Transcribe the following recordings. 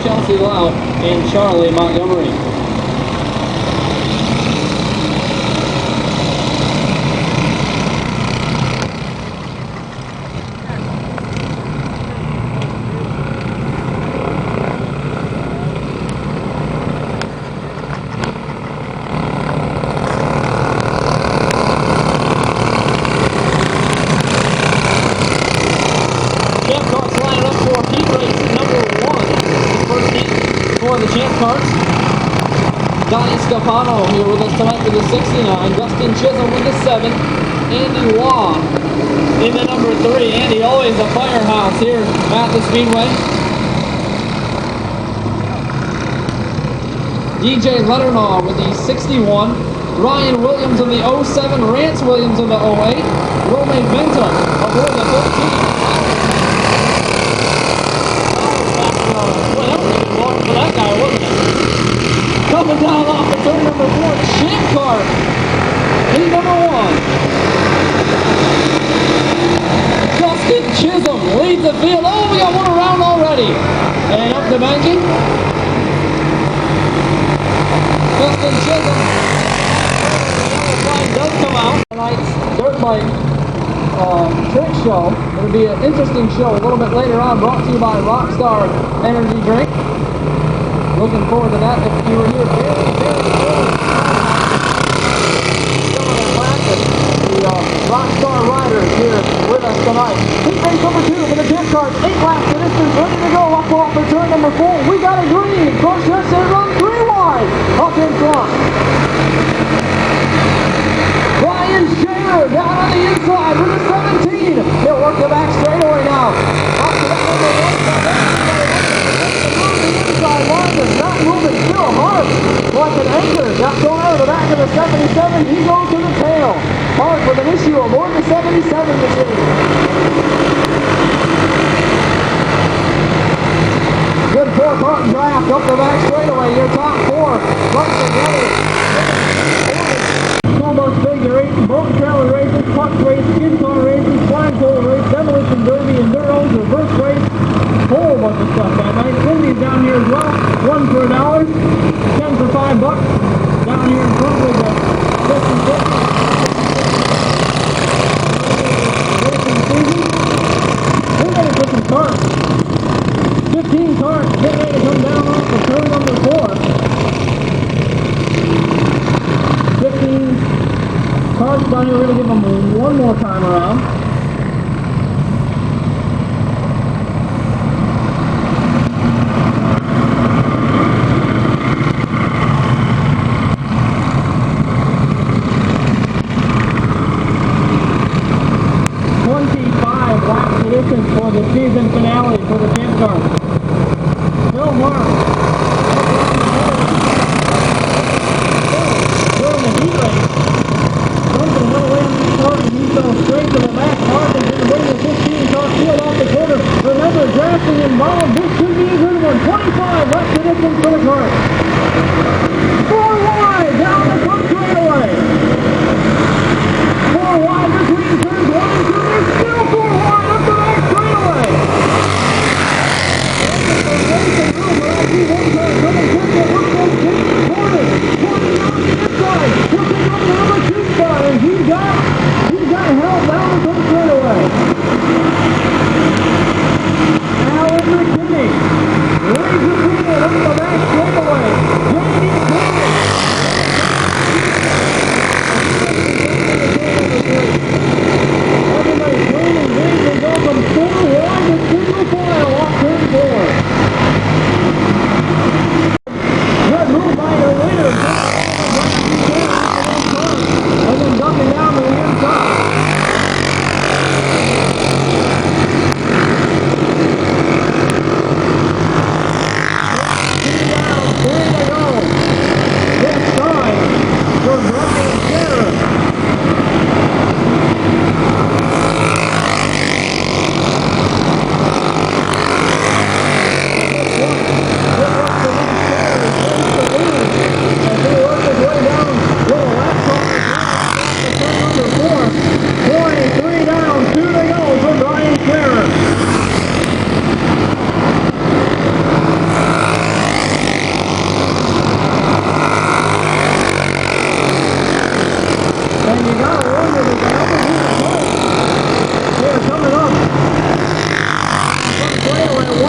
Chelsea Loud and Charlie Montgomery. For the Champ Karts, Donnie Scapano here with us tonight with the 69, Dustin Chisholm with the 7, Andy Waugh in the number 3. Andy always a firehouse here at the Speedway. DJ Letternaw with the 61, Ryan Williams in the 07, Rance Williams in the 08, Romain Benton aboard the 13. For that guy, wasn't it? Coming down off the turn number 4, Champ Kart, heat number 1. Dustin Chisholm leads the field. Oh, we got one around already. And up the banking. Dustin Chisholm. The flag does come out. Tonight's dirt bike trick show. It'll be an interesting show a little bit later on, brought to you by Rockstar Energy Drink. Looking forward to that. If you were here very early, the Rockstar Riders here with us tonight. Heat race number 2 for the Champ Kart. 8 laps of distance, ready to go up off for turn number 4. We got a green. Crush us and run 3 wide. Up in front. Ryan Shaver down on the inside with a 17. He'll work the back straightaway now. Up to that number 1. Line is not moving, still hard like an anchor. Got thrown out of the back of the 77. He goes to the tail. Hard with an issue aboard the 77 machine. Good 4-part draft up the back straightaway. Your top 4 right together. Almost figure 8, boat trailer races, puck race, skid car races, flagpole race, demolition derby, enduros, reverse race. Whole bunch of stuff that night. Indies down here as well. 1 for $1, 10 for $5. Down here in front with the 56. Racing season. We're ready for some karts. 15 karts getting ready to come down off the turn number 4. 15 karts down here. We're going to give them one more time around. For the season finale for the Champ Kart. Phil Mark. During the heat race. Something went away on that kart and he fell straight to the back. Mark is going to bring the 15 car field off the corner. Remember, drafting involved. This could be a good one. 25 left to distance for the kart. 4 wide down the front straightaway. 4 wide between turns 1 and 2. There's still 4 wide up the back straightaway. And he got help down the front straightaway. Alan McKinney leads the field up the back straightaway.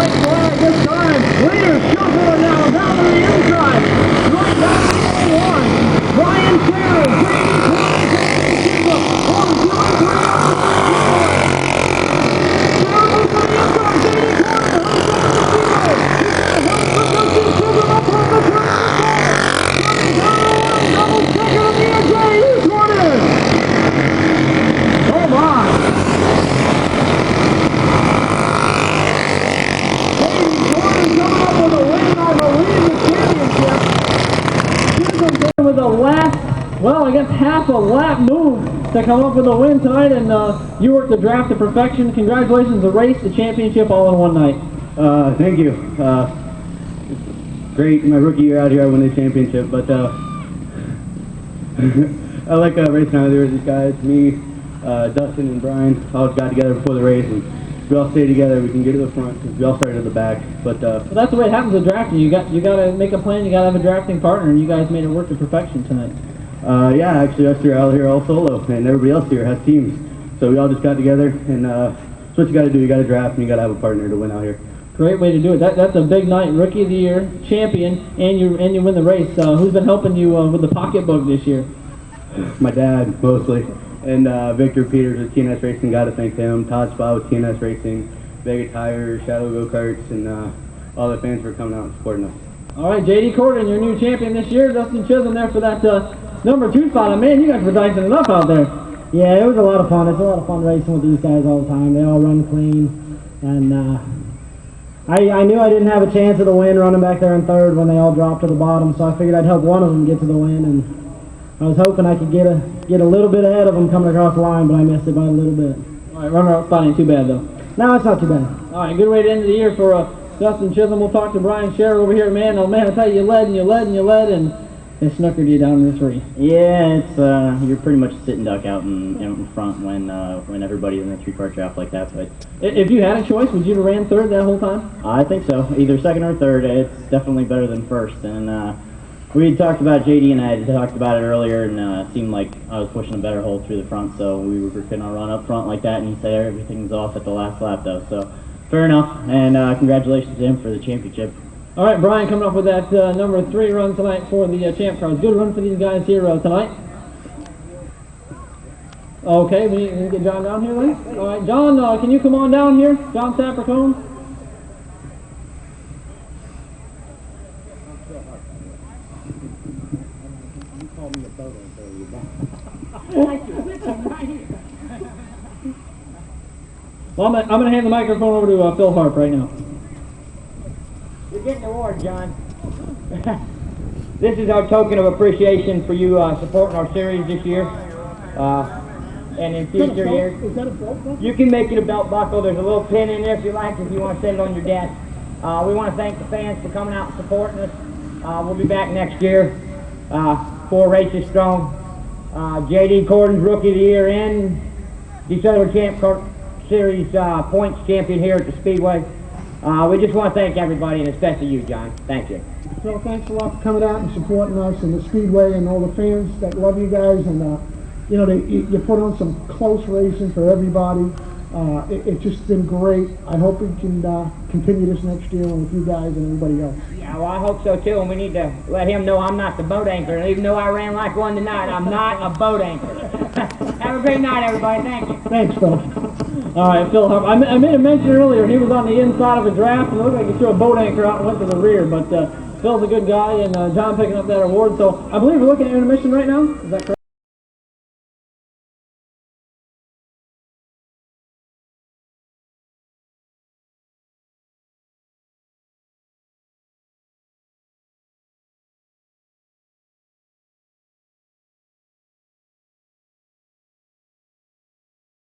right flag this time. Leaders shuffling now down to the inside. Right down to the line. Brian Taylor, Brady Clyde, Chisholm. 1, 2, and 3 up the speedway. Taylor moves to the inside. Brady Clyde to hurry down the speedway. He's going to help from Dustin Chisholm up on the turn. Coming down the line, double second on the edge. Who's running? Oh my. With a lap, well, I guess half a lap move to come up with a win tonight, and you worked the draft to perfection. Congratulations, the race, the championship, all in one night. Thank you. Great, my rookie year out here, I won the championship, but I like racing out there with these guys. Me, Dustin, and Brian all got together before the race, and we all stay together. We can get to the front because we all started at the back. But well, that's the way it happens with drafting. You got to make a plan. You got to have a drafting partner, and you guys made it work to perfection tonight. Yeah, actually us two are out here all solo, and everybody else here has teams. So we all just got together, and that's what you got to do. You got to draft, and you got to have a partner to win out here. Great way to do it. That's a big night. Rookie of the year, champion, and you win the race. Who's been helping you with the pocketbook this year? My dad mostly. And Victor Peters with TNS Racing, got to thank him. Todd Spa with TNS Racing, Vega Tires, Shadow Go-Karts, and all the fans for coming out and supporting us. All right, J.D. Corden, your new champion this year. Dustin Chisholm there for that number 2 spot. And man, you guys were dicing it up out there. Yeah, it was a lot of fun. It's a lot of fun racing with these guys all the time. They all run clean. And I knew I didn't have a chance of the win running back there in third when they all dropped to the bottom, so I figured I'd help one of them get to the win. And I was hoping I could get a little bit ahead of them coming across the line, but I missed it by a little bit. All right, runner-up spot ain't too bad, though. No, it's not too bad. All right, good way to end the year for Dustin Chisholm. We'll talk to Brian Scherer over here. Man, oh man, I tell you, you led, and they snookered you down in this race. Yeah, it's you're pretty much a sitting duck out in front when everybody's in a 3-car draft like that. But if you had a choice, would you have ran third that whole time? I think so. Either second or third. It's definitely better than first. And we had talked about JD, and I had talked about it earlier, and it seemed like I was pushing a better hole through the front, so we were going to run up front like that, and he said everything's off at the last lap, though. So fair enough, and congratulations to him for the championship. All right, Brian, coming up with that number 3 run tonight for the champ cars. Good run for these guys here tonight. Okay, we need to get John down here then. All right, John, can you come on down here? John Sapercone. Well, I'm going to hand the microphone over to Phil Harp right now. You're getting an award, John. This is our token of appreciation for you supporting our series this year. And in future years. Is that a belt? You can make it a belt buckle. There's a little pin in there if you like, if you want to set it on your desk. We want to thank the fans for coming out and supporting us. We'll be back next year, 4 races strong. J.D. Corden's Rookie of the Year and Desoto Champ Series points champion here at the Speedway. We just want to thank everybody, and especially you, John. Thank you. So thanks a lot for coming out and supporting us and the Speedway and all the fans that love you guys. And you know, you put on some close racing for everybody. It's just been great. I hope we can continue this next year with you guys and everybody else. Yeah, well, I hope so too, and we need to let him know I'm not the boat anchor. And even though I ran like one tonight, I'm not a boat anchor. Have a great night, everybody. Thank you. Thanks, Phil. All right, Phil Harp. I made a mention earlier. He was on the inside of a draft, and it looked like he threw a boat anchor out and went to the rear. But Phil's a good guy, and John picking up that award. So I believe we're looking at intermission right now. Is that correct?